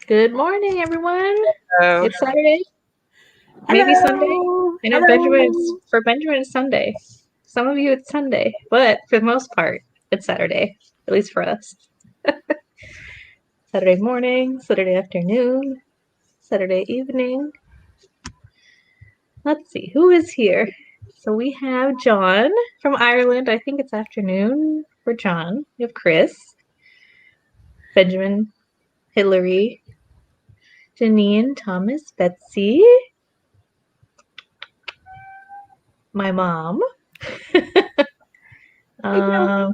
Good morning, everyone. Hello. It's Saturday, maybe Sunday. I know for Benjamin it's Sunday. Some of you it's Sunday, but for the most part, it's Saturday, at least for us. Saturday morning, Saturday afternoon, Saturday evening. Let's see, who is here? So we have John from Ireland. I think it's afternoon for John. We have Chris, Benjamin, Hillary, Janine, Thomas, Betsy, my mom,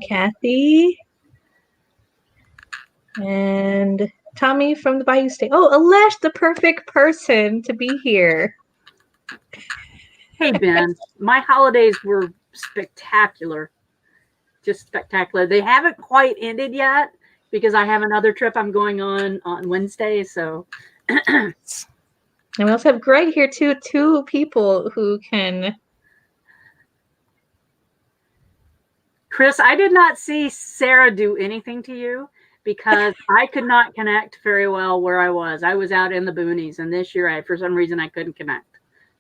Kathy, and Tommy from the Bayou State. Oh, Alesh, the perfect person to be here. Hey, Ben, my holidays were spectacular. Just spectacular. They haven't quite ended yet because I have another trip I'm going on Wednesday. So, and we also have Greg here too. Two people who can. Chris, I did not see Sarah do anything to you because I could not connect very well where I was. I was out in the boonies, and this year, for some reason, I couldn't connect.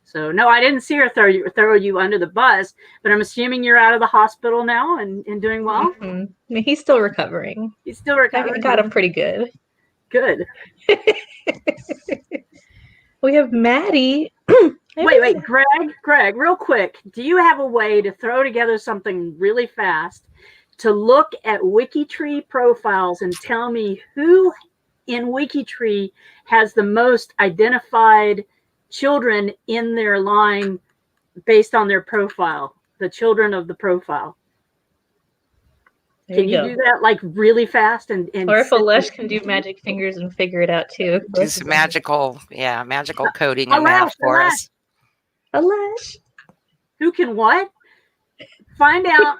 So, no, I didn't see her throw you under the bus, but I'm assuming you're out of the hospital now and doing well. Mm-hmm. I mean, he's still recovering. He's still recovering. I got him pretty good. Good. We have Maddie. Wait, Greg, real quick. Do you have a way to throw together something really fast to look at WikiTree profiles and tell me who in WikiTree has the most identified children in their line based on their profile, the children of the profile? Can you do that like really fast? And or if Alesh can do magic fingers and figure it out too. Do some magical coding and math for us. Alesh. Who can what? Find out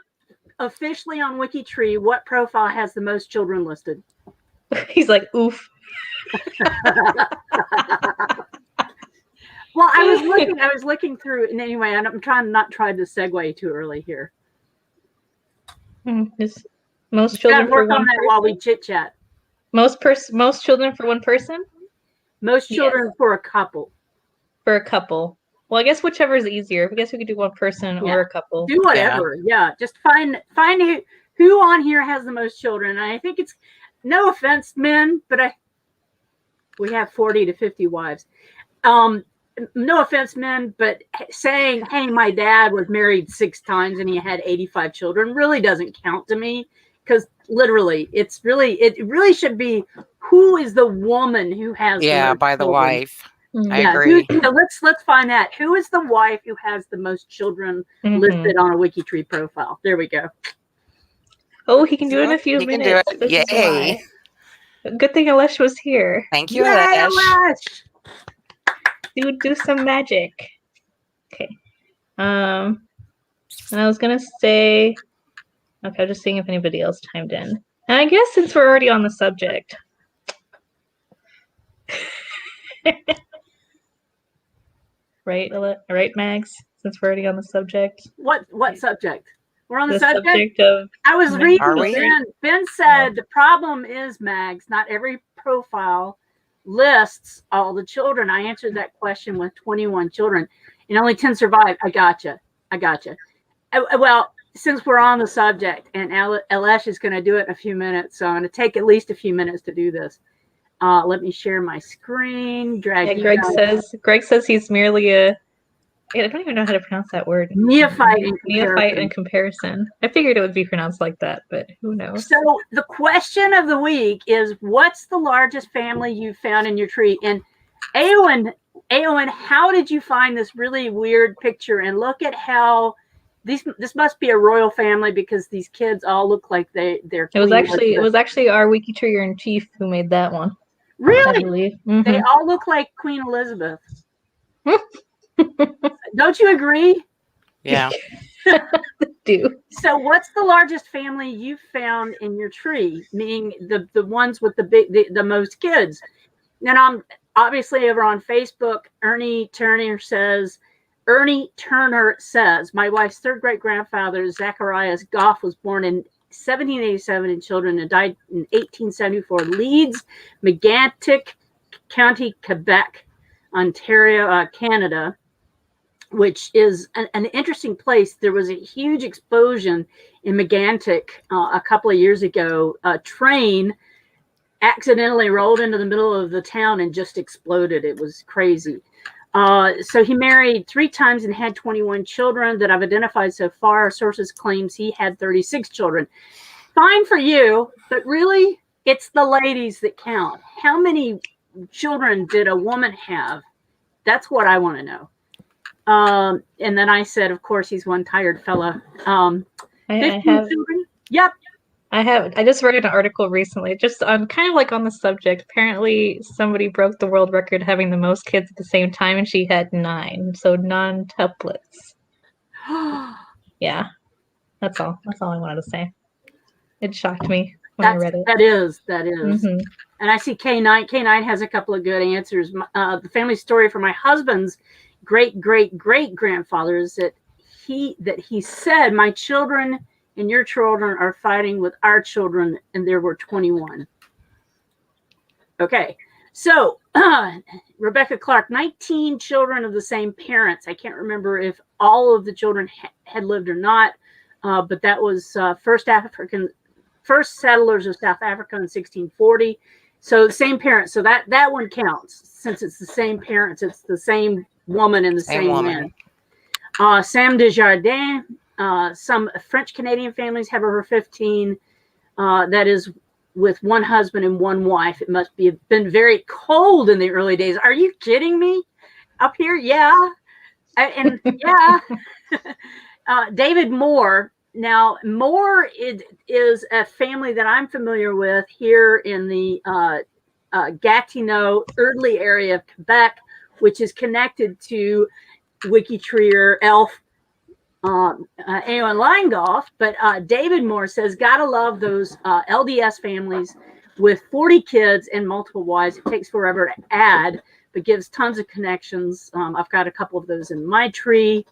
officially on WikiTree what profile has the most children listed. He's like, oof. Well, I was looking through, and anyway, I'm trying not try to segue too early here. Most children for one on that while we chit chat. Most children for one person. Most children for a couple. For a couple. Well, I guess whichever is easier. I guess we could do one person or a couple. Do whatever. Yeah. Just find who on here has the most children. And I think it's, no offense, men, but we have 40 to 50 wives. No offense, men, but saying, hey, my dad was married 6 times and he had 85 children really doesn't count to me, because literally it really should be who is the woman who has by the children. Wife. I agree. So let's find that. Who is the wife who has the most children listed on a WikiTree profile? There we go. Oh, he can do it in a few minutes. Can do it. Yay. Good thing Alesh was here. Thank you, Alesh. Do some magic. Okay. And I was gonna say, okay, I'm just seeing if anybody else chimed in. And I guess since we're already on the subject. Right, Mags? Since we're already on the subject. What subject? We're on the subject of. I was reading. Ben said the problem is, Mags, not every profile lists all the children. I answered that question with 21 children and only 10 survived. I gotcha. Well, since we're on the subject and Alesh is going to do it in a few minutes, so I'm going to take at least a few minutes to do this. Let me share my screen. Greg says he's merely a. I don't even know how to pronounce that word. Neophyte in comparison. I figured it would be pronounced like that, but who knows? So the question of the week is, what's the largest family you found in your tree? And Aowen, how did you find this really weird picture? And look at how this must be a royal family, because these kids all look like they're. It was actually our WikiTree in chief who made that one. Really? Mm-hmm. They all look like Queen Elizabeth. Don't you agree? Yeah. Do. So what's the largest family you found in your tree? Meaning the ones with the most kids. And I'm obviously over on Facebook. Ernie Turner says, my wife's third great grandfather, Zacharias Goff, was born in 1787 in children and died in 1874. Leeds, Megantic, County, Quebec, Ontario, Canada, which is an interesting place. There was a huge explosion in Megantic a couple of years ago. A train accidentally rolled into the middle of the town and just exploded. It was crazy. So he married 3 times and had 21 children that I've identified so far. Sources claims he had 36 children. Fine for you, but really, it's the ladies that count. How many children did a woman have? That's what I want to know. And then I said, of course, he's one tired fella. 15 children? Yep. I just read an article recently, just on kind of like on the subject. Apparently, somebody broke the world record having the most kids at the same time, and she had 9, so non-tuplets. Yeah, that's all. That's all I wanted to say. It shocked me when I read it. That is. Mm-hmm. And I see K9. K9 has a couple of good answers. The family story for my husband's great-great-great-grandfather is that he said, my children and your children are fighting with our children, and there were 21. Okay, so Rebecca Clark, 19 children of the same parents. I can't remember if all of the children had lived or not, but that was first settlers of South Africa in 1640. So the same parents. So that one counts, since it's the same parents. It's the same woman and the same man. Sam Desjardins. Some French Canadian families have over 15. That is with one husband and one wife. It must have been very cold in the early days. Are you kidding me? Up here, yeah, and yeah. David Moore. Now, Moore is a family that I'm familiar with here in the Gatineau, Erdley area of Quebec, which is connected to WikiTree or ELF, Eowyn Leingoff. But David Moore says, gotta love those LDS families with 40 kids and multiple wives. It takes forever to add, but gives tons of connections. I've got a couple of those in my tree.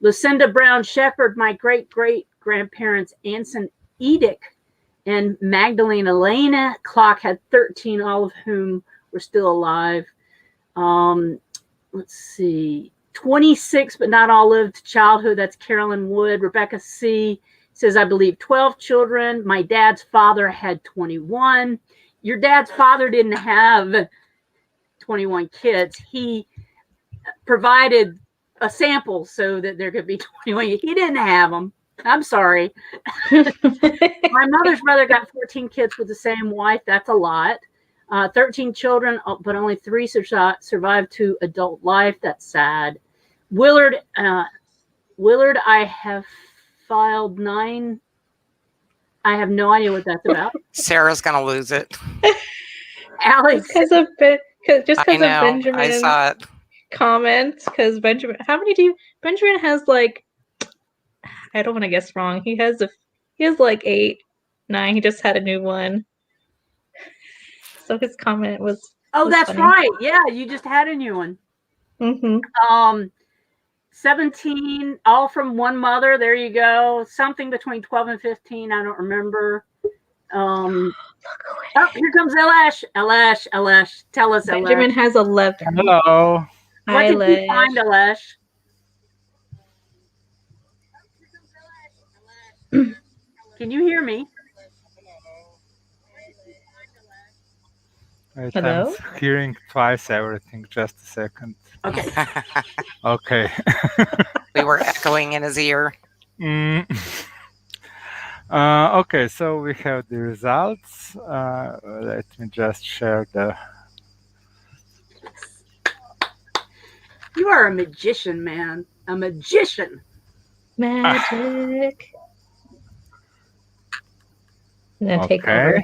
Lucinda Brown Shepherd, my great-great-grandparents, Anson Edick and Magdalene Elena Clock had 13, all of whom were still alive. Let's see. 26, but not all lived to childhood. That's Carolyn Wood. Rebecca C. says, I believe 12 children. My dad's father had 21. Your dad's father didn't have 21 kids. He provided a sample so that there could be 21. He didn't have them. I'm sorry. My mother's brother got 14 kids with the same wife. That's a lot. 13 children, but only 3 survived to adult life. That's sad. Willard, I have filed 9. I have no idea what that's about. Sarah's gonna lose it. Alex, because of Benjamin. I saw it. Comment, because Benjamin. How many do you? Benjamin has like. I don't want to guess wrong. He has like 8, 9. He just had a new one. So his comment was. Oh, that's funny. right. Yeah, you just had a new one. Mm-hmm. 17, all from one mother. There you go. Something between 12 and 15. I don't remember. Oh, here comes Elash. Elash. Tell us, Benjamin Elash. has 11. Hello. What did you find, Elash? Can you hear me? Wait, Hello? I'm hearing twice everything. Just a second. Okay. Okay. We were echoing in his ear. Okay, so we have the results. Let me just share the. You are a magician, man. A magician. Magic. I'm gonna take over.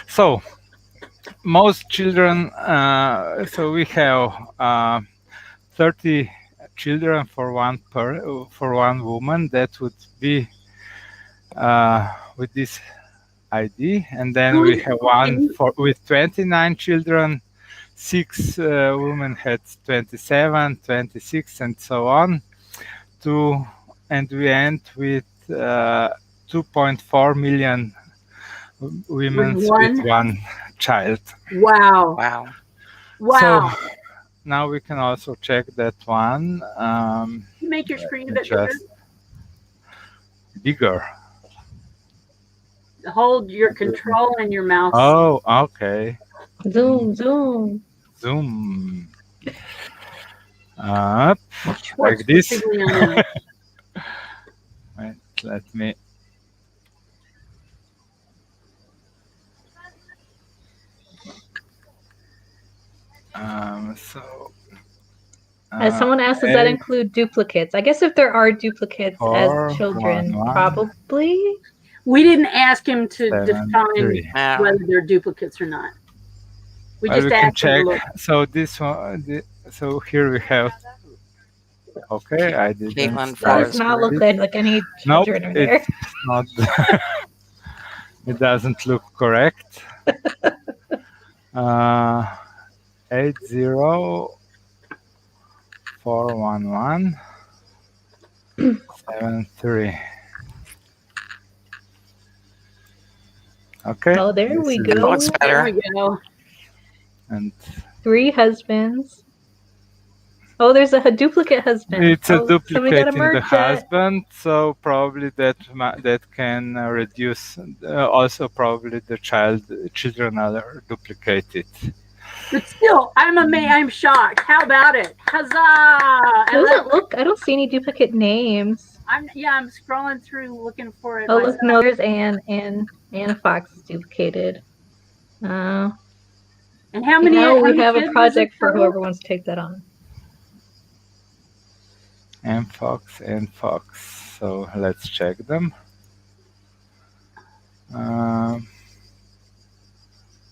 So most children. So we have 30 children for one woman. That would be with this ID, and then we have one with 29 children. 6 women had 27, 26, and so on. And we end with 2.4 million women with one child. Wow. Wow. Wow. So now we can also check that one. You make your screen a bit bigger. Just bigger. Hold your control in your mouse. Oh, okay. Zoom, zoom. Zoom. Up like this. Wait, let me. So. As someone asked, does that include duplicates? I guess if there are duplicates as children, probably. We didn't ask him to define 3. whether they're duplicates or not. We just can asked check. him to look. So this one. So here we have. Okay, I didn't. Does not look like any children are there. It's not. It doesn't look correct. 8041173. Okay. Oh, there we go. Looks better. There we go. And 3 husbands. Oh, there's a duplicate husband. It's a duplicate so we gotta in the merge husband, so probably that can reduce. Also, probably the children are duplicated. But still, I'm shocked. How about it? Huzzah! I don't see any duplicate names. I'm scrolling through looking for it. Oh, look, no, there's Anne Fox is duplicated. And how many? We have a project for whoever wants to take that on. And Fox. So let's check them. So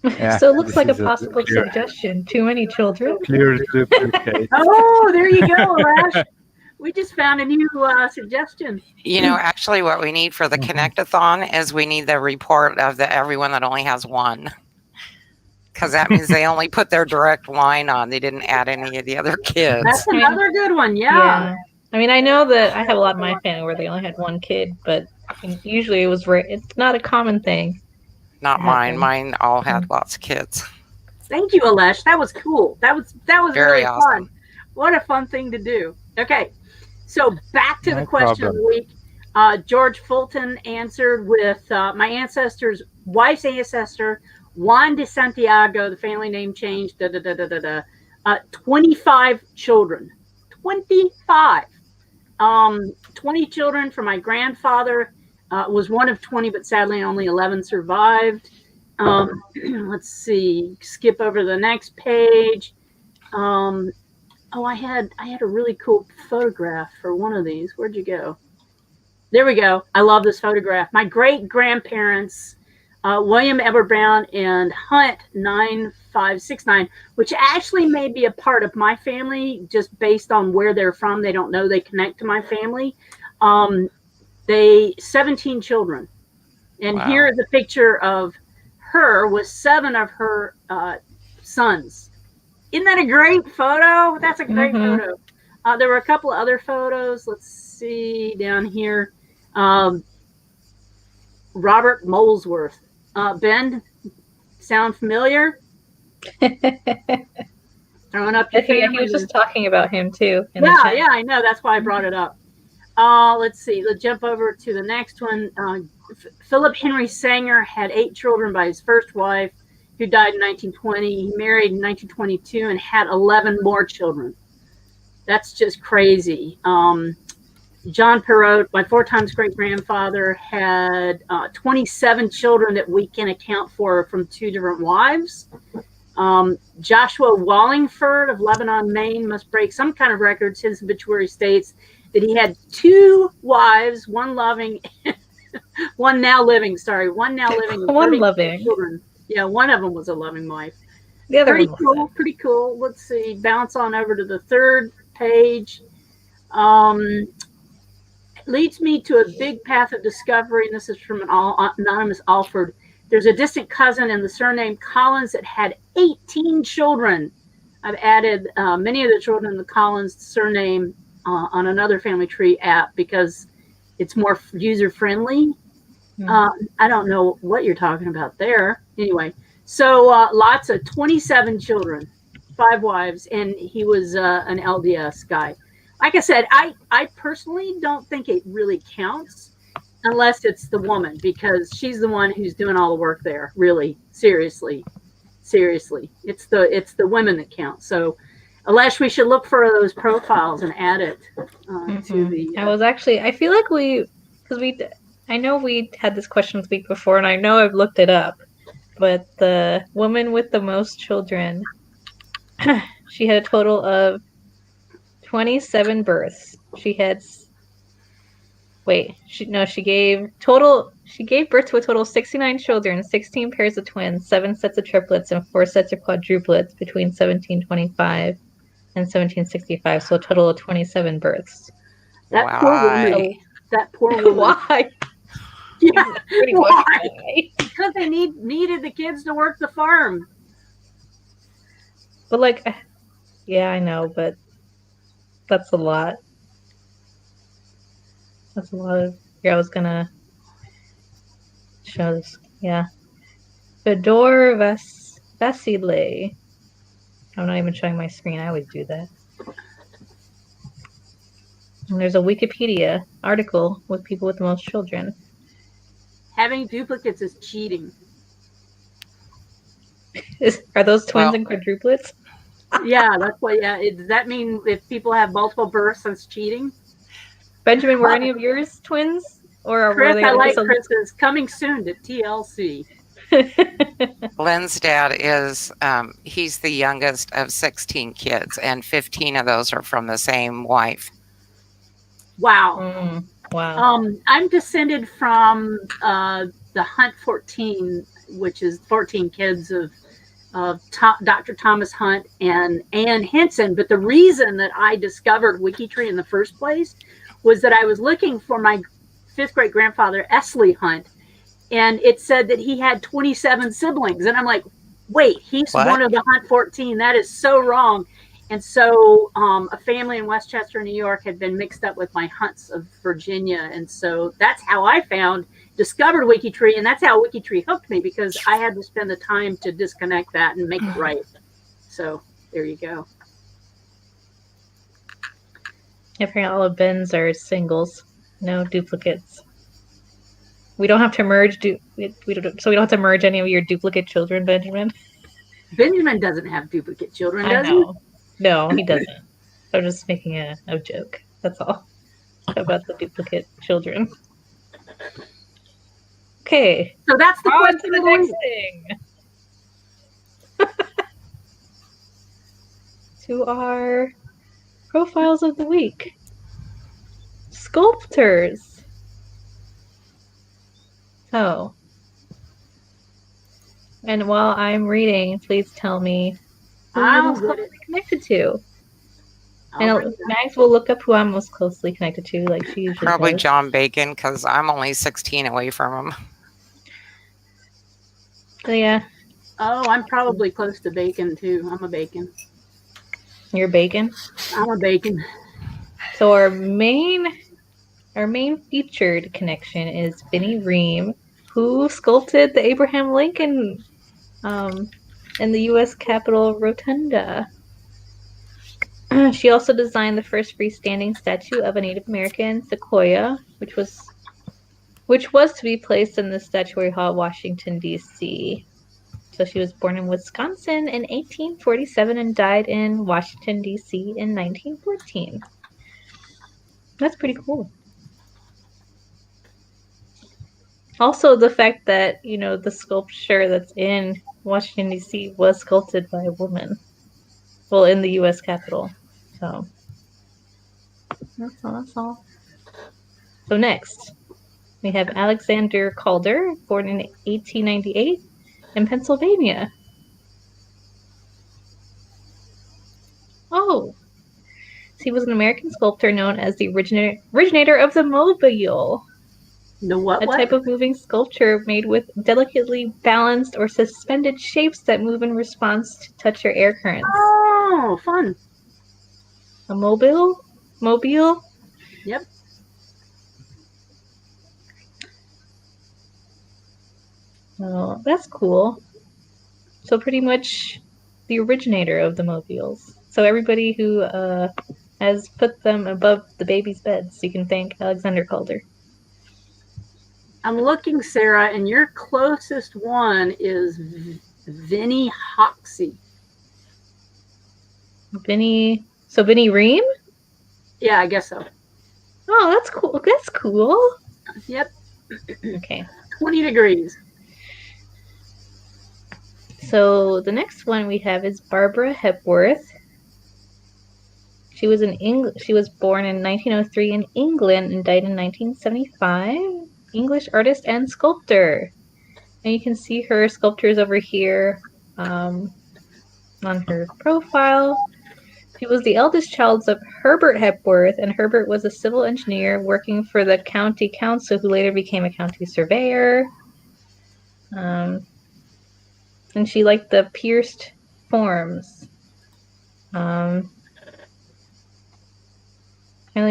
it looks like a possible suggestion. Too many children. Clearly duplicate. Oh, there you go, Lash. We just found a new suggestion. Actually, what we need for the Connect-a-thon is we need the report of everyone that only has one. Because that means they only put their direct line on. They didn't add any of the other kids. That's another good one, yeah. I mean, I know that I have a lot in my family where they only had one kid, but usually it was rare. It's not a common thing. Not mine. Mine all had lots of kids. Thank you, Alesh. That was cool. That was very really awesome. Fun. What a fun thing to do. Okay, so back to the question of the week. George Fulton answered with my wife's ancestor, Juan de Santiago, the family name changed, 25 children. 25. 20 children for my grandfather. Was one of 20, but sadly only 11 survived. Let's see. Skip over to the next page. I had a really cool photograph for one of these. Where'd you go? There we go. I love this photograph. My great grandparents, William Edward Brown and Hunt 9569, which actually may be a part of my family, just based on where they're from. They don't know they connect to my family. 17 children. And here is a picture of her with 7 of her sons. Isn't that a great photo? That's a great photo. There were a couple of other photos. Let's see down here. Robert Molesworth. Ben, sound familiar? Throwing up your he was just talking about him too. Yeah, I know. That's why I brought it up. Let's see. Let's jump over to the next one. Philip Henry Sanger had 8 children by his first wife, who died in 1920. He married in 1922 and had 11 more children. That's just crazy. John Perot, my 4 times great-grandfather, had 27 children that we can account for from 2 different wives. Joshua Wallingford of Lebanon, Maine, must break some kind of records. His obituary states that he had 2 wives, one now living. One now living. One loving. Children. Yeah, one of them was a loving wife. The other pretty cool. Let's see. Bounce on over to the 3rd page. Leads me to a big path of discovery, and this is from an anonymous Alford. There's a distant cousin in the surname Collins that had 18 children. I've added many of the children in the Collins surname on another family tree app because it's more user friendly. I don't know what you're talking about there. Anyway, so lots of 27 children, 5 wives, and he was an LDS guy. Like I said, I personally don't think it really counts unless it's the woman, because she's the one who's doing all the work there. Really, seriously, it's the women that count. So, unless we should look for those profiles and add it to the. I feel like I know we had this question the week before, and I know I've looked it up, but the woman with the most children, she had a total of 27 births. She gave birth to a total of 69 children, 16 pairs of twins, 7 sets of triplets, and 4 sets of quadruplets between 1725 and 1765. So a total of 27 births. That poor woman. That poor woman. Why? Yeah. Why? Because they needed the kids to work the farm. But yeah, I know, but that's a lot. That's a lot of. Yeah, I was gonna show this. Yeah, Fedor Vasile. I'm not even showing my screen. I always do that. And there's a Wikipedia article with people with the most children. Having duplicates is cheating. Are those twins and quadruplets? Yeah, that's what. Yeah, does that mean if people have multiple births, that's cheating? Benjamin, were any of yours twins, or Chris? were they? I like Chris's. Coming soon to TLC. Lynn's dad is he's the youngest of 16 kids, and 15 of those are from the same wife. Wow. Wow. I'm descended from the Hunt 14, which is 14 kids of Dr. Thomas Hunt and Ann Henson. But the reason that I discovered WikiTree in the first place was that I was looking for my 5th great grandfather, Esley Hunt, and it said that he had 27 siblings. And I'm like, wait, he's one of the Hunt 14. That is so wrong. And so a family in Westchester, New York had been mixed up with my Hunts of Virginia. And so that's how I discovered WikiTree. And that's how WikiTree hooked me, because I had to spend the time to disconnect that and make it right. So there you go. Apparently all of Ben's are singles, no duplicates. We don't have to merge. So we don't have to merge any of your duplicate children, Benjamin. Benjamin doesn't have duplicate children, does he? No, he doesn't. I'm just making a joke. That's all about the duplicate children. Okay. So that's the question. To the next thing. To our profiles of the week. Sculptors. So, and while I'm reading, please tell me who you're most closely connected to. And Mags will look up who I'm most closely connected to, like she usually Probably does. John Bacon, because I'm only 16 away from him. So yeah. Oh, I'm probably close to Bacon too. I'm a Bacon. You're Bacon? I'm a Bacon. So our main featured connection is Vinnie Rheem, who sculpted the Abraham Lincoln in the U.S. Capitol Rotunda. She also designed the first freestanding statue of a Native American, Sequoia, which was to be placed in the Statuary Hall, Washington, D.C. So she was born in Wisconsin in 1847 and died in Washington, D.C. in 1914. That's pretty cool. Also, the fact that, the sculpture that's in Washington, D.C. was sculpted by a woman. Well, in the U.S. Capitol. So, that's all. So next, we have Alexander Calder, born in 1898 in Pennsylvania. Oh! He was an American sculptor known as the originator of the mobile. The what? A type of moving sculpture made with delicately balanced or suspended shapes that move in response to touch or air currents. Oh, fun. A mobile? Mobile? Yep. Yep. You know, Oh, that's cool. So pretty much the originator of the mobiles. So everybody who has put them above the baby's beds, you can thank Alexander Calder. I'm looking, Sarah, and your closest one is Vinnie Hoxie. Vinnie Rheem? Yeah, I guess so. Oh, that's cool. That's cool. Yep. Okay. 20 degrees. So the next one we have is Barbara Hepworth. She was born in 1903 in England and died in 1975. English artist and sculptor. And you can see her sculptures over here on her profile. She was the eldest child of Herbert Hepworth, and Herbert was a civil engineer working for the county council, who later became a county surveyor. And she liked the pierced forms. Apparently,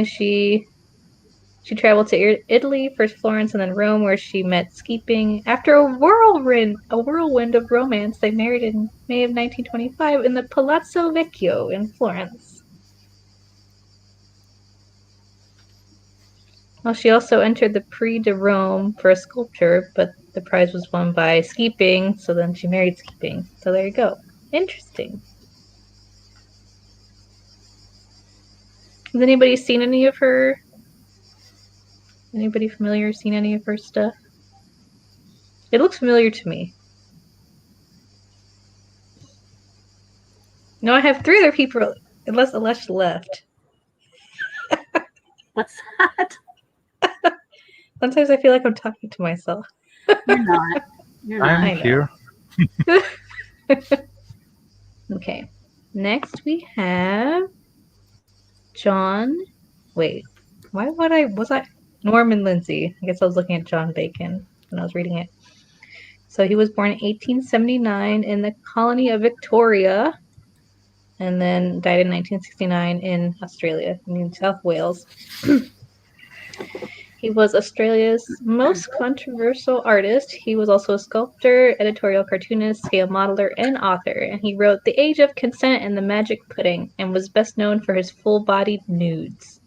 she traveled to Italy, first Florence and then Rome, where she met Skeeping. After a whirlwind of romance, they married in May of 1925 in the Palazzo Vecchio in Florence. Well, she also entered the Prix de Rome for a sculpture, but the prize was won by Skeeping, so then she married Skeeping. So there you go. Interesting. Has anybody seen any of her? Anybody familiar seen any of her stuff? It looks familiar to me. No, I have 3 other people, unless Alesh left. What's that? Sometimes I feel like I'm talking to myself. You're not. You're not. I'm here. Okay. Next we have John. Wait. Why would was I Norman Lindsay? I guess I was looking at John Bacon when I was reading it. So he was born in 1879 in the colony of Victoria, and then died in 1969 in Australia, New South Wales. He was Australia's most controversial artist. He was also a sculptor, editorial cartoonist, scale modeler, and author. And he wrote The Age of Consent and The Magic Pudding, and was best known for his full-bodied nudes.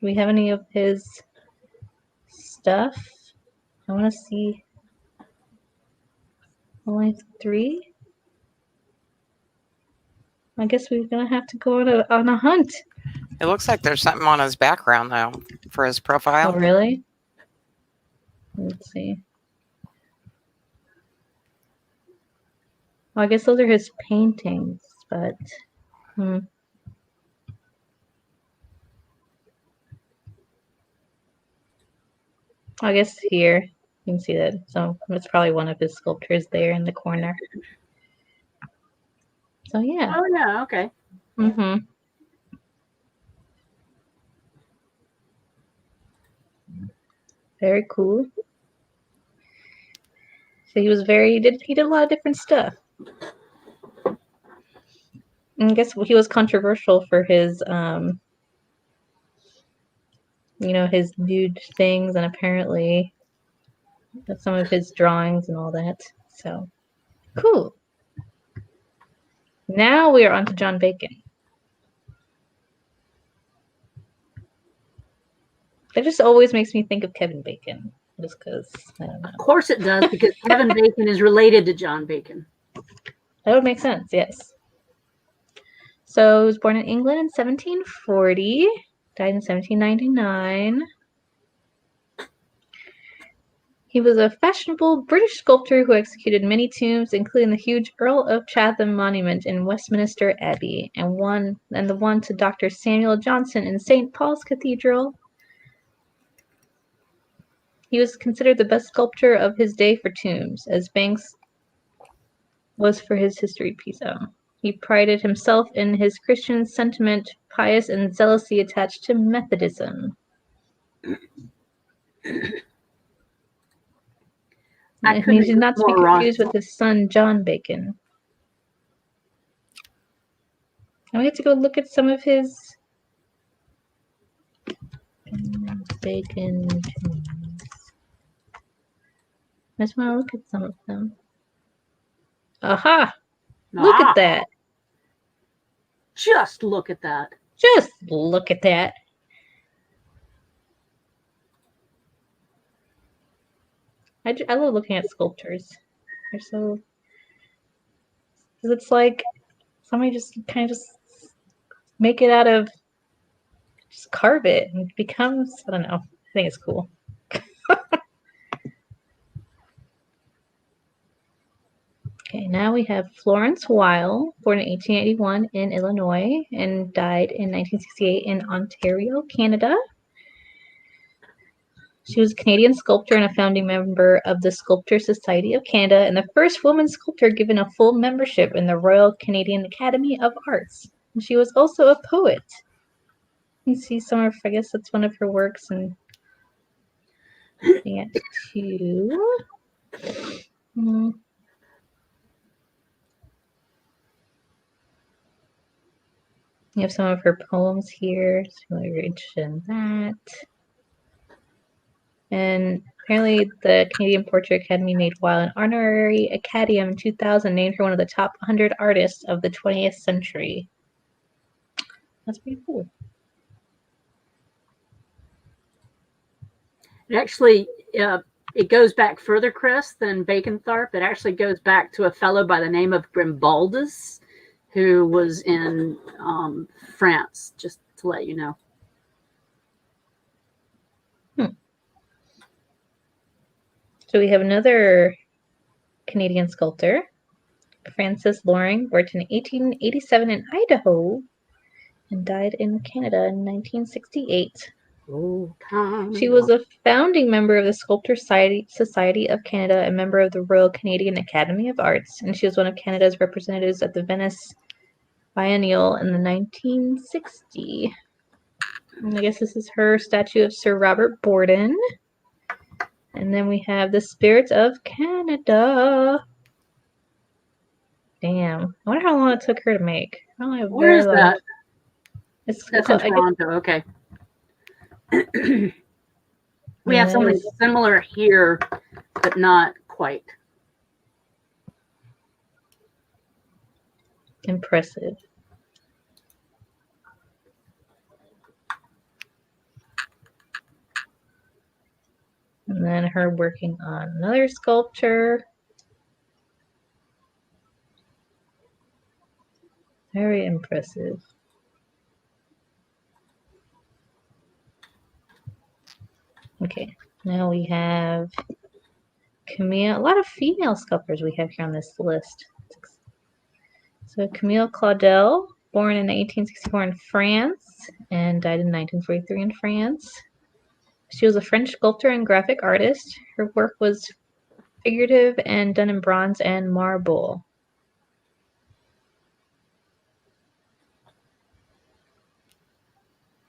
Do we have any of his stuff? I want to see. Only 3? I guess we're going to have to go on a hunt. It looks like there's something on his background, though, for his profile. Oh, really? Let's see. Well, I guess those are his paintings, but... I guess here, you can see that. So it's probably one of his sculptures there in the corner. So, yeah. Oh, yeah, okay. Mm-hmm. Very cool. So he was he did a lot of different stuff. And I guess he was controversial for his, his nude things, and apparently some of his drawings and all that. So, cool. Now we are on to John Bacon. That just always makes me think of Kevin Bacon, just because, I don't know. Of course it does, because Kevin Bacon is related to John Bacon. That would make sense, yes. So he was born in England in 1740, died in 1799. He was a fashionable British sculptor who executed many tombs, including the huge Earl of Chatham monument in Westminster Abbey, and the one to Dr. Samuel Johnson in St. Paul's Cathedral. He was considered the best sculptor of his day for tombs, as Banks was for his history piece. He prided himself in his Christian sentiment, pious and zealously attached to Methodism. And he did not to be confused with his son, John Bacon. And we have to go look at some of his Bacon tombs. I just want to look at some of them. Aha! Look Ah, at that. just look at that. Just look at that. I love looking at sculptures. They're so... Because it's like somebody just kind of just make it out of... Just carve it and it becomes... I don't know. I think it's cool. Okay, now we have Florence Weil, born in 1881 in Illinois and died in 1968 in Ontario, Canada. She was a Canadian sculptor and a founding member of the Sculptors Society of Canada and the first woman sculptor given a full membership in the Royal Canadian Academy of Arts. And she was also a poet. You see some of, I guess that's one of her works, and yeah, two. You have some of her poems here. It's really rich in that. And apparently the Canadian Portrait Academy made Weil an honorary Academy in 2000, named her one of the top 100 artists of the 20th century. That's pretty cool. It actually, it goes back further, Chris, than Baconthorpe. It actually goes back to a fellow by the name of Grimbaldus, who was in France, just to let you know. So we have another Canadian sculptor, Frances Loring, born in 1887 in Idaho and died in Canada in 1968. She was a founding member of the Sculptors Society of Canada and member of the Royal Canadian Academy of Arts, and she was one of Canada's representatives at the Venice Biennial in the 1960. And I guess this is her statue of Sir Robert Borden. And then we have the Spirit of Canada. Damn. I wonder how long it took her to make. I don't have Where is that? That's in Toronto. Okay. We have something similar here, but not quite. Impressive. And then her working on another sculpture. Very impressive. Okay, now we have Camille. A lot of female sculptors we have here on this list. So Camille Claudel, born in 1864 in France and died in 1943 in France. She was a French sculptor and graphic artist. Her work was figurative and done in bronze and marble.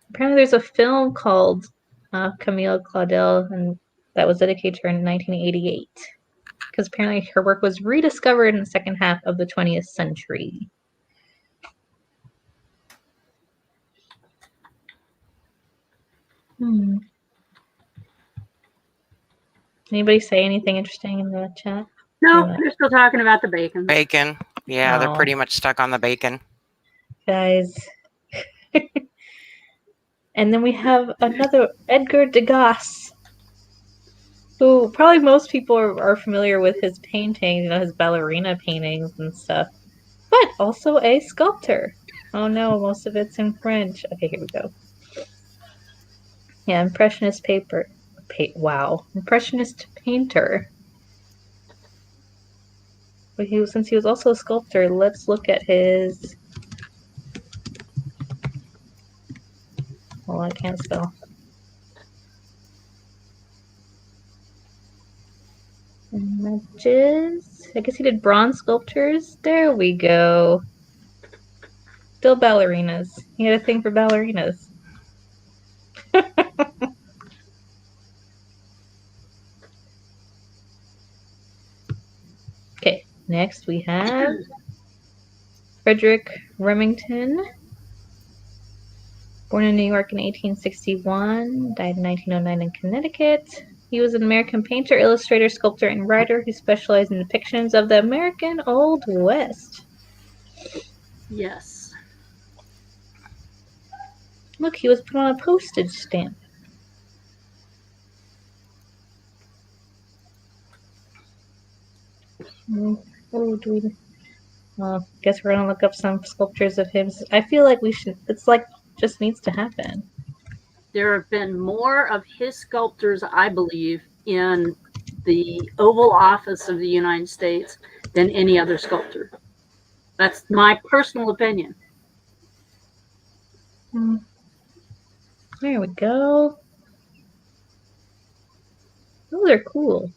Apparently there's a film called Camille Claudel, and that was dedicated to her in 1988. Because apparently her work was rediscovered in the second half of the 20th century. Anybody say anything interesting in the chat? No, they're still talking about the bacon. Bacon. Yeah, they're pretty much stuck on the bacon. Guys. And then we have another Edgar Degas, who probably most people are familiar with his paintings, you know, his ballerina paintings and stuff, but also a sculptor. Oh no, most of it's in French. Okay, here we go. Yeah, Impressionist Impressionist painter. But since he was also a sculptor, let's look at his... Well, I can't spell. Images. I guess he did bronze sculptures. There we go. Still ballerinas. He had a thing for ballerinas. Okay, next we have Frederick Remington. Born in New York in 1861, died in 1909 in Connecticut. He was an American painter, illustrator, sculptor, and writer who specialized in depictions of the American Old West. Yes. Look, he was put on a postage stamp. Oh, do we? Well, guess we're gonna look up some sculptures of him. I feel like we should. It's like just needs to happen. There have been more of his sculptures, I believe, in the Oval Office of the United States than any other sculptor. That's my personal opinion. There we go. Those are cool.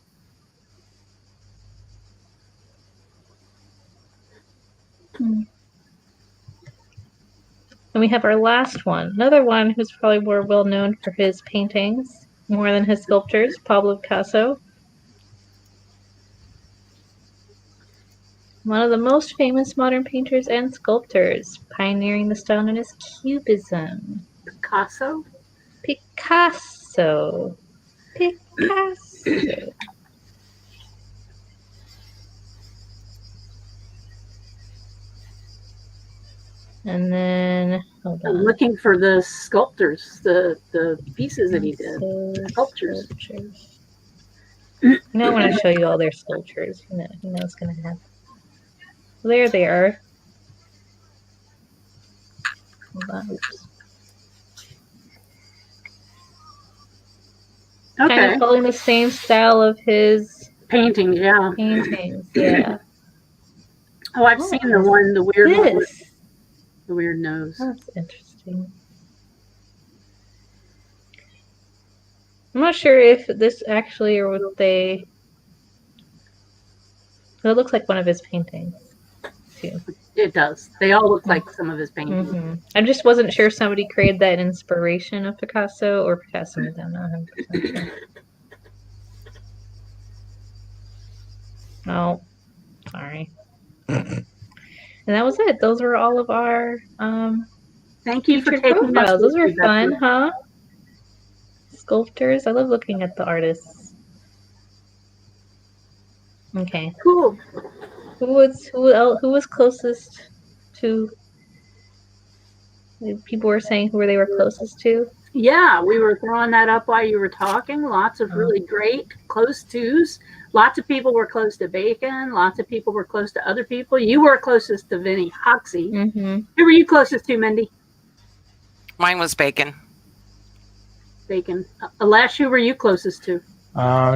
And we have our last one. Another one who's probably more well known for his paintings, more than his sculptures, Pablo Picasso. One of the most famous modern painters and sculptors, pioneering the style known as Cubism. Picasso? Picasso. And then, hold I'm on. looking for the sculptors, the pieces that he did. Sculptures. You know when I show you all their sculptures, you know what's going to happen. There they are. Hold on. Oops. Okay. Kind of following the same style of his Paintings, yeah. paintings. Yeah. Oh, I've seen the one, the weird one with This. the weird nose. That's interesting. I'm not sure if this actually or what they. It looks like one of his paintings, too. It does. They all look like some of his paintings. Mm-hmm. I just wasn't sure if somebody created that in inspiration of Picasso or Picasso made them. Not 100% sure. Oh, sorry. And that was it. Those were all of our Thank you for featured taking profiles. Those were fun, Betsy. huh? Sculptors. I love looking at the artists. Okay. Cool. Who was closest to? People were saying who they were closest to. Yeah, we were throwing that up while you were talking. Lots of really great close twos. Lots of people were close to Bacon. Lots of people were close to other people. You were closest to Vinnie Hoxie. Mm-hmm. Who were you closest to, Mindy? Mine was Bacon. Bacon. Alash, who were you closest to?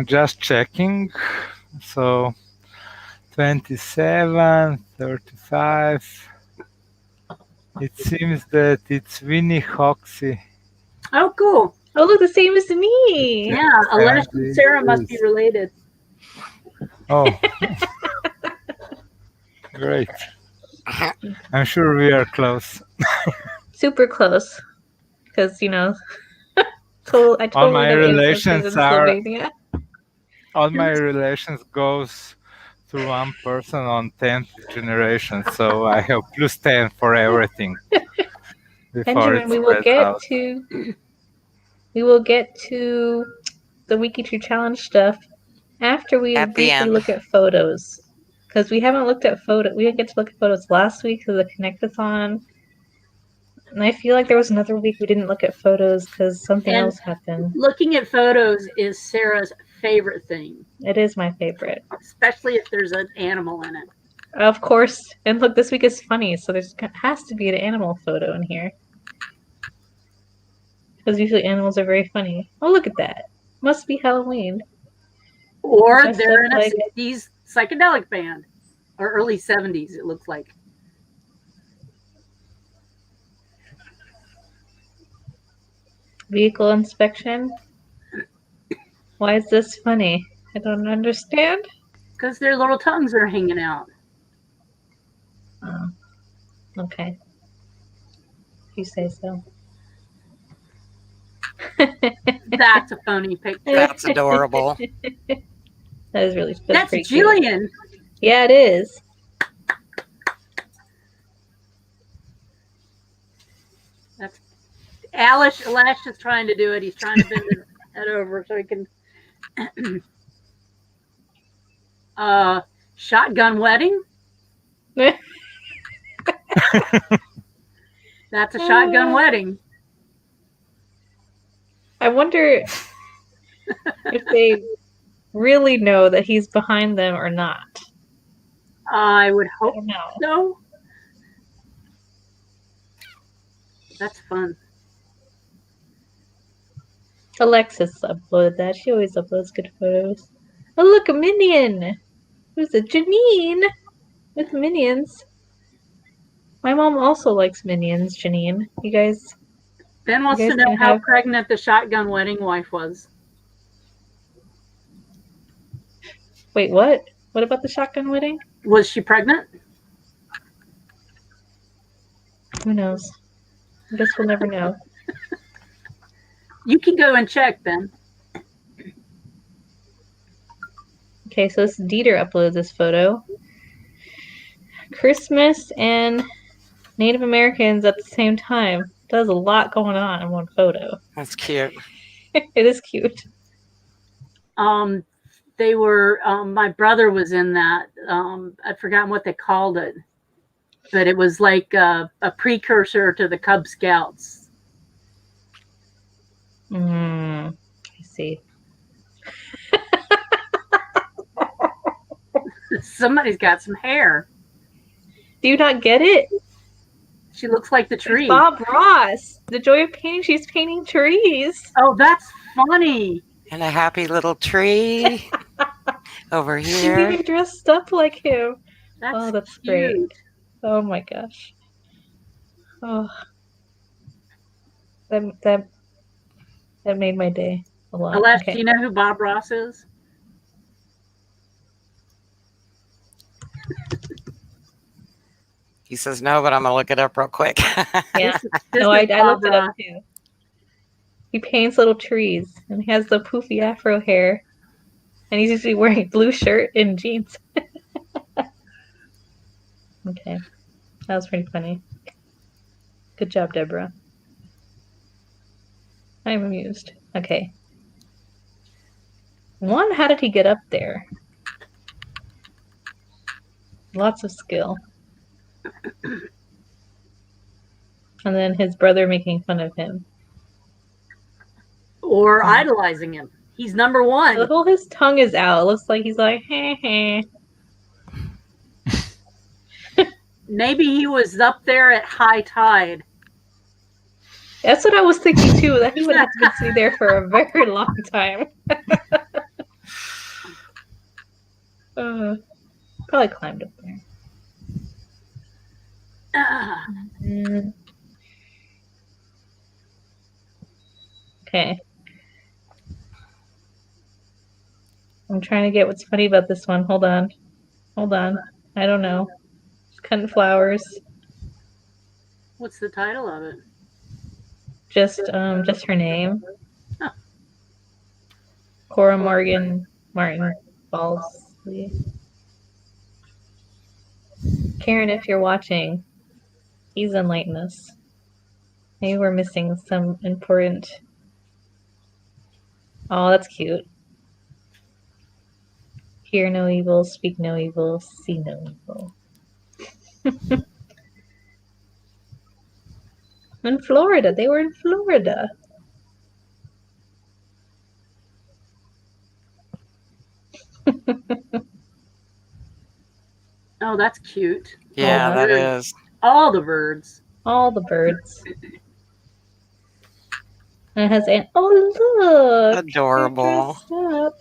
Just checking. So 27, 35. It seems that it's Vinnie Hoxie. Oh, cool. Oh, look, the same as me. Yeah, Alash and Sarah must be related. Oh, great. I'm sure we are close. Super close. Because, I totally All my have relations ancestors in are- Slovenia. All my relations goes to one person on 10th generation, so I have plus 10 for everything. Before Benjamin, it we will spreads get out. to the WikiTree challenge stuff after we At the briefly end. look at photos. Because we haven't looked at photos. We didn't get to look at photos last week because of the Connectathon. And I feel like there was another week we didn't look at photos because something And- else happened. Looking at photos is Sarah's favorite thing, It is my favorite. especially if there's an animal in it. Of course. And look, this week is funny, so there has to be an animal photo in here. Because usually animals are very funny. Oh, look at that. Must be Halloween. Or Dressed they're up in a like- 60s psychedelic band. Or early 70s, it looks like. Vehicle inspection. Why is this funny? I don't understand. Because their little tongues are hanging out. Oh, okay. If you say so. That's a phony picture. That's adorable. That is really That's pretty cute. Jillian. Yeah, it is. Alash is trying to do it. He's trying to bend his head over so he can Shotgun wedding. That's a shotgun wedding. I wonder if they really know that he's behind them or not. I would I hope don't know. so. That's fun. Alexis uploaded that. She always uploads good photos. Oh, look, a minion! Who's it? Janine! With minions. My mom also likes minions, Janine. You guys Ben wants to guys know can how have- pregnant the shotgun wedding wife was. Wait, what? What about the shotgun wedding? Was she pregnant? Who knows? I guess we'll never know. You can go and check, Ben. Okay, so this Dieter uploads this photo. Christmas and Native Americans at the same time. There's a lot going on in one photo. That's cute. It is cute. They were. My brother was in that. I've forgotten what they called it, but it was like a precursor to the Cub Scouts. I see. Somebody's got some hair. Do you not get it? She looks like the tree. Bob Ross. The joy of painting. She's painting trees. Oh, that's funny. And a happy little tree over She's here. even dressed up like him. That's Oh, that's cute. great. Oh my gosh. Oh, that made my day a lot. Alex, Okay. do you know who Bob Ross is? He says no, but I'm gonna look it up real quick. Yeah. This No, is I Bob looked it Ross. up too. He paints little trees and he has the poofy afro hair. And he's usually wearing a blue shirt and jeans. Okay. That was pretty funny. Good job, Deborah. I'm amused. Okay. One, how did he get up there? Lots of skill. And then his brother making fun of him. Or idolizing him. He's number one. The whole his tongue is out. It looks like he's like, heh heh. Maybe he was up there at high tide. That's what I was thinking too, that he would have been sitting there for a very long time. Probably climbed up there. Ah, Okay. I'm trying to get what's funny about this one. Hold on. Hold on. I don't know. Just cutting flowers. what's the title of it? Just her name. Huh. Cora Morgan Martin Balsley. Karen, if you're watching, please enlighten us. Maybe we're missing some important. Oh, that's cute. Hear no evil, speak no evil, see no evil. In Florida, they were in Florida. Oh, that's cute. Yeah, Oh, that bird. is. All the birds. All the birds. And it has an oh look, Adorable. they're dressed up.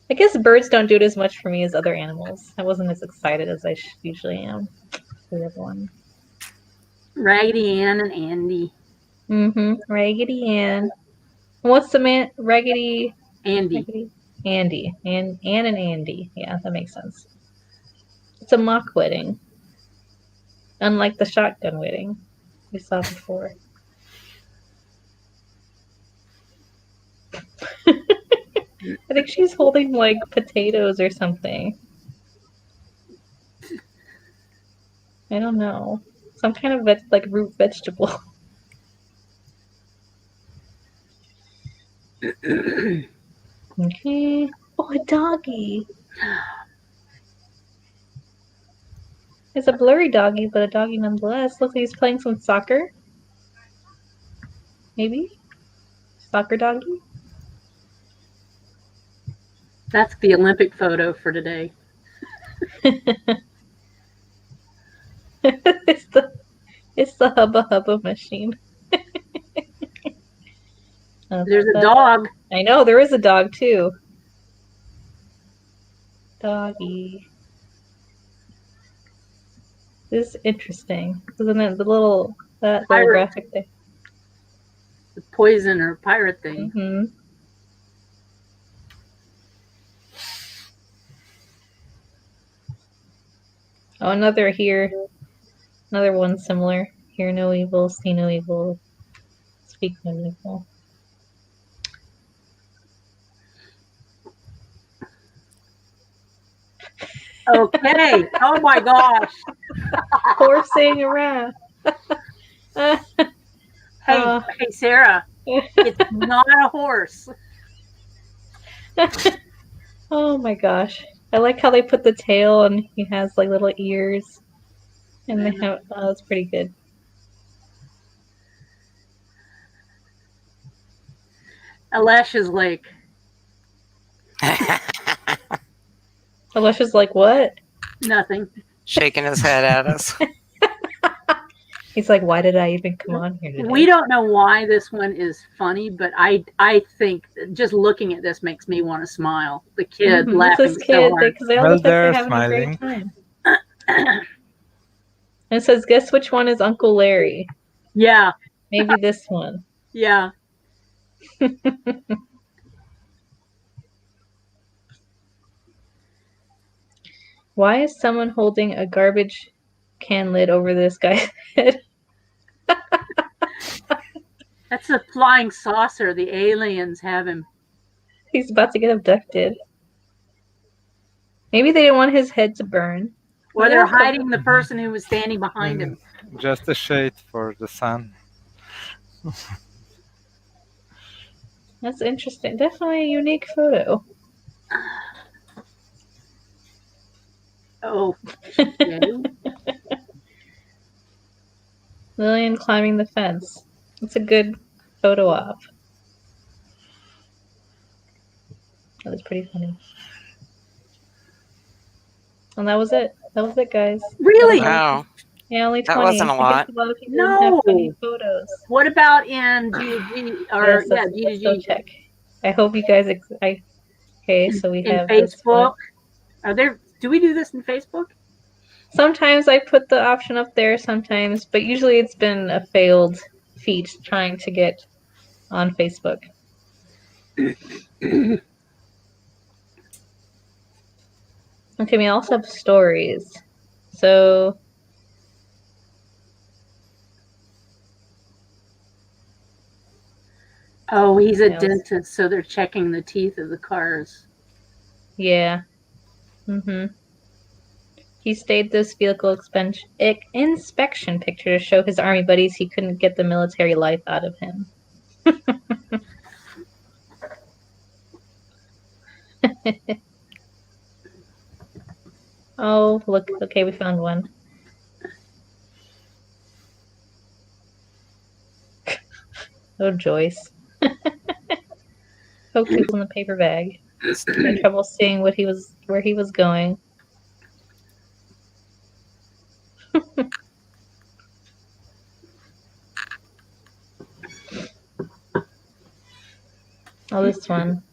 I guess birds don't do it as much for me as other animals. I wasn't as excited as I usually am for the other one. Raggedy Ann and Andy. Raggedy Ann. What's the man? Raggedy Andy. Andy. Ann and Andy. Yeah, that makes sense. It's a mock wedding. Unlike the shotgun wedding we saw before. I think she's holding like potatoes or something. I don't know. Some kind of like root vegetable. Okay. Oh, a doggy. It's a blurry doggy, but a doggy nonetheless. Looks like he's playing some soccer. Maybe? Soccer doggy? That's the Olympic photo for today. it's the Hubba Hubba machine. There's a dog. I know, there is a dog too. Doggy. This is interesting. Isn't it that little graphic there? The poison or pirate thing. Mm-hmm. Oh, another here. Another one similar. Hear no evil, see no evil, speak no evil. Okay. Oh my gosh. Horsing around. Hey, Sarah. It's not a horse. Oh my gosh. I like how they put the tail and he has like little ears. And they have, oh, that's pretty good. Alesha's like, Alesha's like, what? nothing. Shaking his head at us. He's like, why did I even come on here today? We don't know why this one is funny, but I think just looking at this makes me want to smile. The kid laughing so hard. Because they all look like they're having a great time. And it says, guess which one is Uncle Larry? Yeah. Maybe this one. Yeah. Why is someone holding a garbage can lid over this guy's head? That's a flying saucer. The aliens have him. He's about to get abducted. Maybe they didn't want his head to burn. Or they're hiding the person who was standing behind him. Just a shade for the sun. That's interesting. Definitely a unique photo. Oh. Okay. Lillian climbing the fence. It's a good photo op. That was pretty funny. And that was it. That was it, guys. Really? Wow. Yeah, only 20. That wasn't a lot. A lot of people didn't have funny photos. What about in G2G? Or, Yes, let's go check. I hope you guys... okay, so we have Facebook. Are there... Do we do this in Facebook? Sometimes I put the option up there, sometimes, but usually it's been a failed feat trying to get on Facebook. Okay, we also have stories. So oh, he's a dentist, so they're checking the teeth of the cars. Yeah. He staged this vehicle inspection picture to show his army buddies he couldn't get the military life out of him. Oh, look. Okay, we found one. Oh, Joyce. Poked holes in the paper bag. Had trouble seeing where he was going. Oh, this one.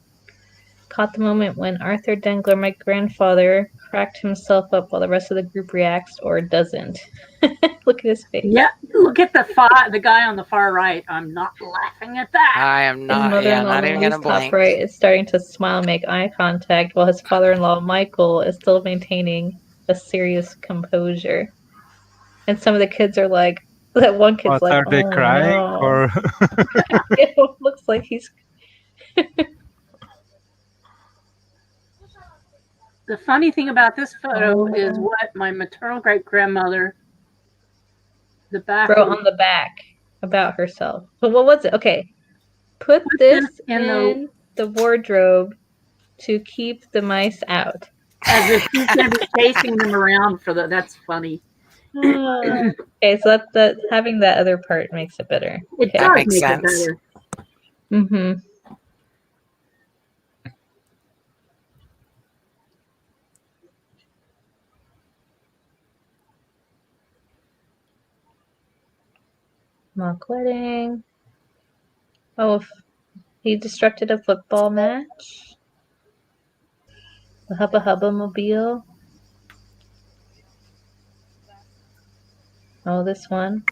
Caught the moment when Arthur Dengler, my grandfather, cracked himself up while the rest of the group reacts or doesn't. Look at his face. Yeah, look at the guy on the far right. I'm not laughing at that. I am not. Yeah, not even going to blink. Top right is starting to smile, make eye contact, while his father-in-law Michael is still maintaining a serious composure. And some of the kids are like, that one kid's like, are they crying? No. Or It looks like he's. The funny thing about this photo is what my maternal great-grandmother, the back wrote on the back about herself. But what was it? Okay. Put this in the wardrobe to keep the mice out. As if he's going to be chasing them around for the. That's funny. Okay, so that having that other part makes it better. It Okay. does makes make sense. it better. Mm-hmm. Mock wedding. Oh, he destructed a football match. The Hubba Hubba Mobile. Oh, this one.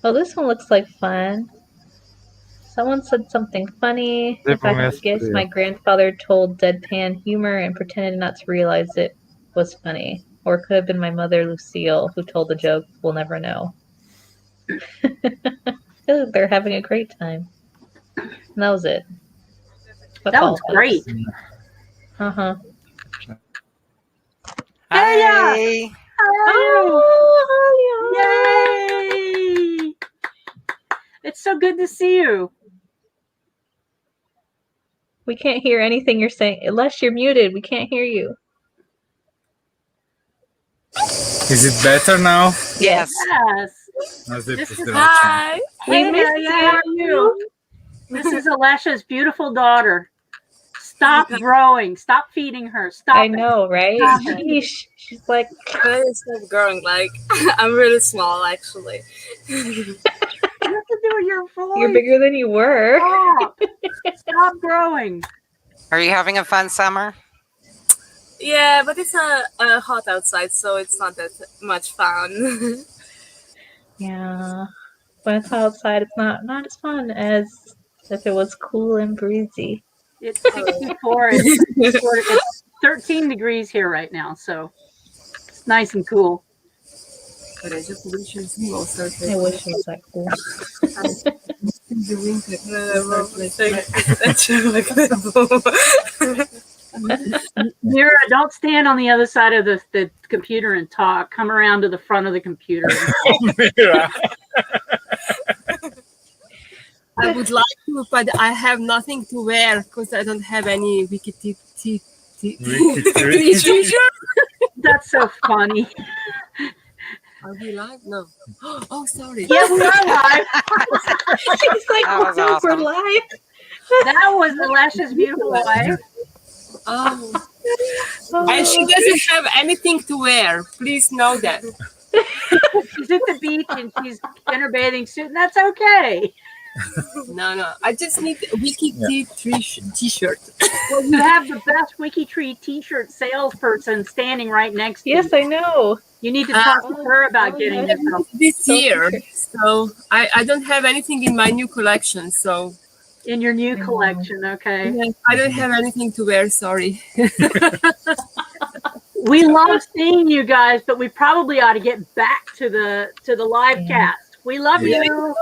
Oh, this one looks like fun. Someone said something funny. If I had to guess, my grandfather told deadpan humor and pretended not to realize it was funny. Or it could have been my mother, Lucille, who told the joke. We'll never know. They're having a great time. And that was it. That was great. Uh-huh. Hey. Oh, yay! It's so good to see you. We can't hear anything you're saying. Unless you're muted, we can't hear you. Is it better now? Yes. Yes. Hi. We Hey, missed Maria, how are you? This is Alesha's beautiful daughter. Stop growing. Stop feeding her. Stop. I know, right? Stop it. Sheesh. She's like, Really stop growing. Like I'm really small, actually. You have to do your voice. you're bigger than you were. Stop. Stop growing. Are you having a fun summer? Yeah, but it's hot outside, so it's not that much fun. Yeah. When it's outside, it's not as fun as if it was cool and breezy. It's 64. It's 13 degrees here right now, so it's nice and cool. But I just wish it was I wish it was that cool. Mira, don't stand on the other side of the computer and talk. Come around to the front of the computer. I would like to, but I have nothing to wear because I don't have any WikiTree t-shirt. That's so funny. Are we live? No. Oh, sorry. Yeah, we are live. She's like, That was "Oh, we're awesome. live." That was Alesha's beautiful wife. Oh. And she doesn't have anything to wear. Please know that. She's at the beach and she's in her bathing suit, and that's okay. No. I just need a WikiTree t-shirt. Well, you have the best WikiTree t-shirt salesperson standing right next to Yes, you. I know. You need to talk to her about getting this. This year. So I don't have anything in my new collection. So In your new collection, okay? I don't have anything to wear. Sorry. We love seeing you guys, but we probably ought to get back to the live cast. We love you.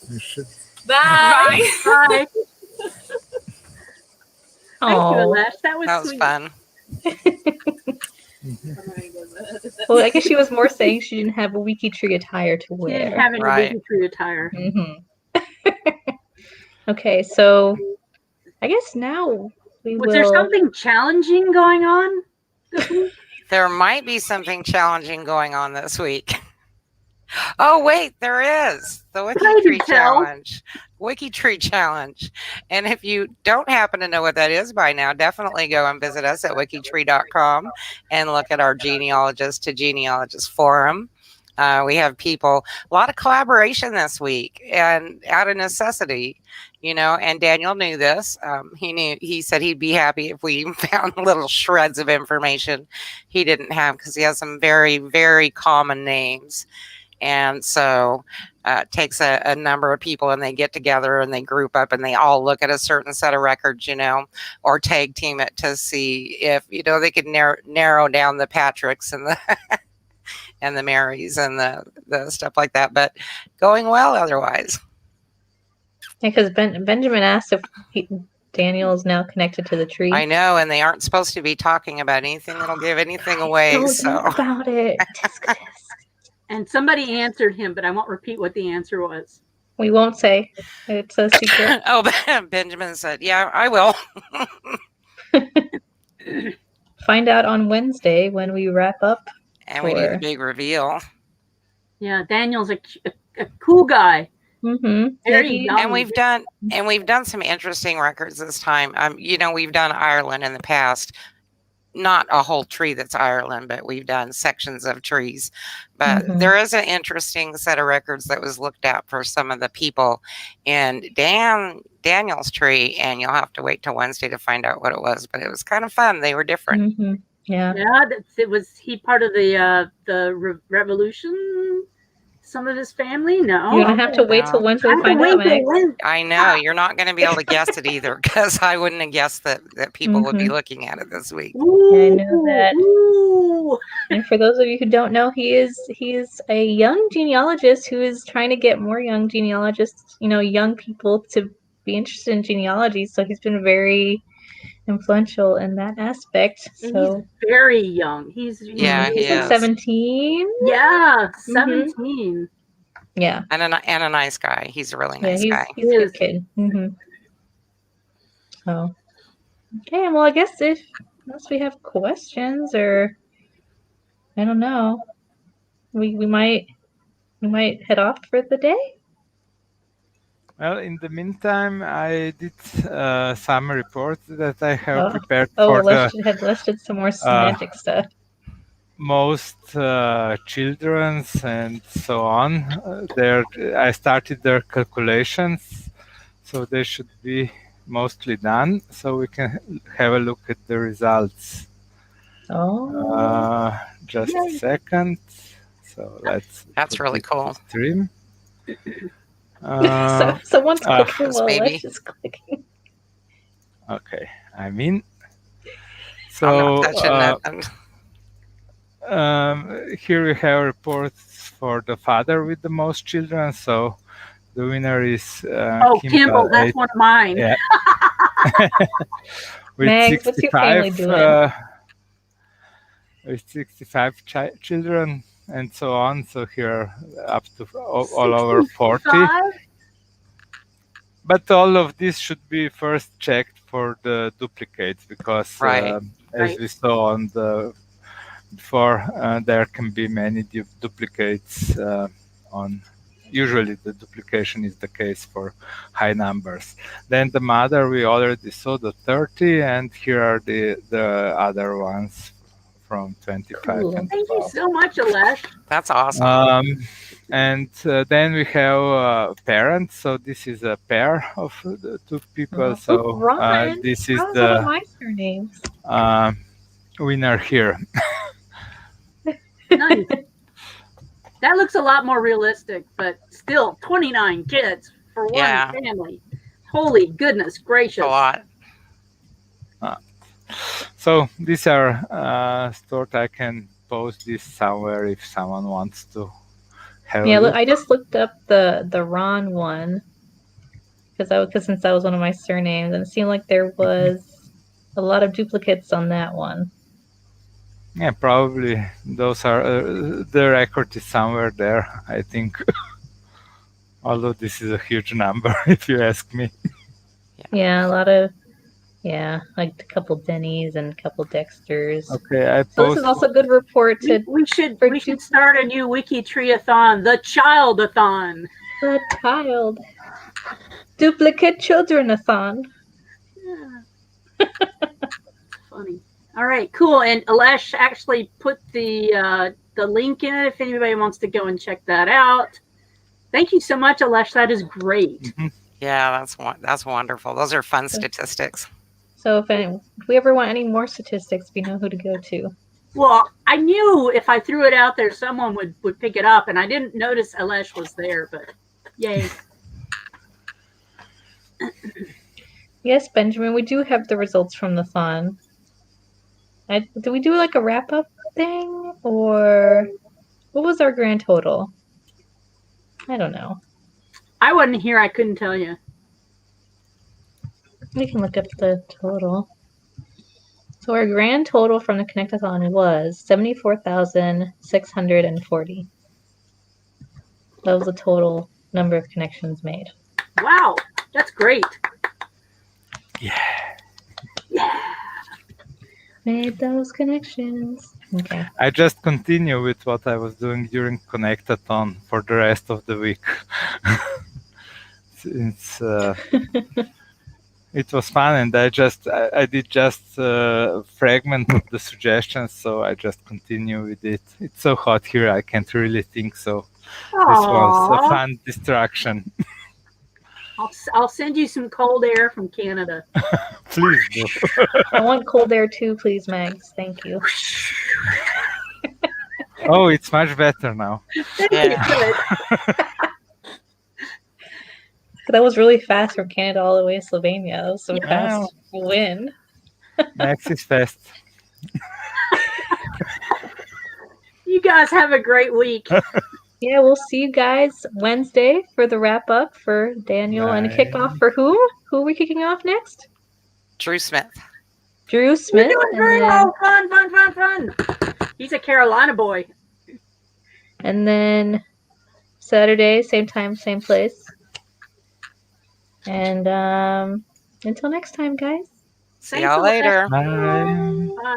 You should. Bye. Bye. Thank you, Oh, Alesh. That was That was sweet. fun. well, I guess she was more saying she didn't have a WikiTree attire to She didn't wear. have any Right. WikiTree attire. Okay, so I guess now we Was will. there something challenging going on this week? There might be something challenging going on this week. Oh, wait, there is. The WikiTree tell. Challenge. WikiTree Challenge. And if you don't happen to know what that is by now, definitely go and visit us at wikitree.com and look at our genealogist to genealogist forum. We have people, a lot of collaboration this week, and out of necessity, and Daniel knew this. He said he'd be happy if we found little shreds of information he didn't have, because he has some very, very common names. And so it takes a number of people, and they get together and they group up and they all look at a certain set of records, or tag team it to see if, they can narrow down the Patricks and the and the Marys and the stuff like that. But going well otherwise. Yeah, because Benjamin asked if Daniel is now connected to the tree. I know, and they aren't supposed to be talking about anything that'll give anything away. Don't So think about it. And somebody answered him, but I won't repeat what the answer was. We won't say. It's a secret. Oh, Benjamin said, "Yeah, I will." Find out on Wednesday when we wrap up. And we do the For- big reveal. Yeah, Daniel's a cool guy. Mm-hmm. Very Yeah, young. And we've done some interesting records this time. We've done Ireland in the past. Not a whole tree that's Ireland, but we've done sections of trees. But there is an interesting set of records that was looked at for some of the people in Daniel's tree, and you'll have to wait till Wednesday to find out what it was. But it was kind of fun. They were different. Mm-hmm. Yeah. Was he part of the revolution? Some of his family? No. You're gonna have to wait till Wednesday to find out, Meg. I know you're not going to be able to guess it either, because I wouldn't have guessed that people would be looking at it this week. Yeah, I know that. And for those of you who don't know, he is a young genealogist who is trying to get more young genealogists, young people to be interested in genealogy. So he's been very influential in that aspect. And so he's very young. He's he like is 17. Yeah, 17. Yeah, and a nice guy. He's a really nice guy. He's a good kid. So, okay. Well, I guess unless we have questions, or I don't know, we might head off for the day. Well, in the meantime, I did some reports that I have prepared for the listed some more magic stuff. Most children's and so on. I started their calculations, so they should be mostly done. So we can have a look at the results. Just a second. So That's really cool. Stream. So someone's clicking while Lesh is clicking. Okay, so I'm not touching nothing. Here we have reports for the father with the most children. So the winner is Kimball. That's one of mine. Yeah. With Meg, what's your family doing? With 65 children and so on. So here up to all over 40. But all of this should be first checked for the duplicates, because as we saw on the before, there can be many duplicates on. Usually the duplication is the case for high numbers. Then the mother, we already saw the 30, and here are the other ones from 25. Cool. And Thank you so much, Alesh. That's awesome. And then we have parents. So this is a pair of the two people. So Ron. this is Ron's the one of my surnames. winner here. Nice. That looks a lot more realistic, but still 29 kids for one family. Holy goodness gracious. A lot. So these are stored. I can post this somewhere if someone wants to have a look. I just looked up the Ron one because since that was one of my surnames, and it seemed like there was a lot of duplicates on that one. Yeah, probably those are the record is somewhere there, I think. Although this is a huge number, if you ask me. Yeah, a lot of like a couple Denny's and a couple Dexters. Okay, so this is also a good report to. We should start a new WikiTree-a-thon, the Child-a-thon. The child. Duplicate children-a-thon. Yeah. Funny. All right, cool. And Alesh actually put the link in it if anybody wants to go and check that out. Thank you so much, Alesh. That is great. Mm-hmm. Yeah, that's wonderful. Those are fun statistics. So if we ever want any more statistics, we know who to go to. Well, I knew if I threw it out there, someone would pick it up, and I didn't notice Alesh was there, but yay. Yes, Benjamin, we do have the results from the thon. Do we do like a wrap-up thing, or what was our grand total? I don't know. I wasn't here. I couldn't tell you. We can look up the total. So our grand total from the Connect-a-thon was 74,640. That was the total number of connections made. Wow, that's great. Yeah. Yeah. Made those connections. Okay. I just continue with what I was doing during Connectathon for the rest of the week. It's it was fun, and I did just a fragment of the suggestions, so I just continue with it. It's so hot here, I can't really think, so this was a Aw. fun distraction. I'll send you some cold air from Canada. Please do. I want cold air too, please, Mags. Thank you. Oh, it's much better now. Yeah. That was really fast from Canada all the way to Slovenia. That was so Wow. fast. Win. Max is fast. You guys have a great week. Yeah, we'll see you guys Wednesday for the wrap up for Daniel and a kickoff for whom? Who are we kicking off next? Drew Smith. Drew You're Smith. doing very well. Fun. He's a Carolina boy. And then Saturday, same time, same place. And until next time, guys. See y'all later. Bye. Bye.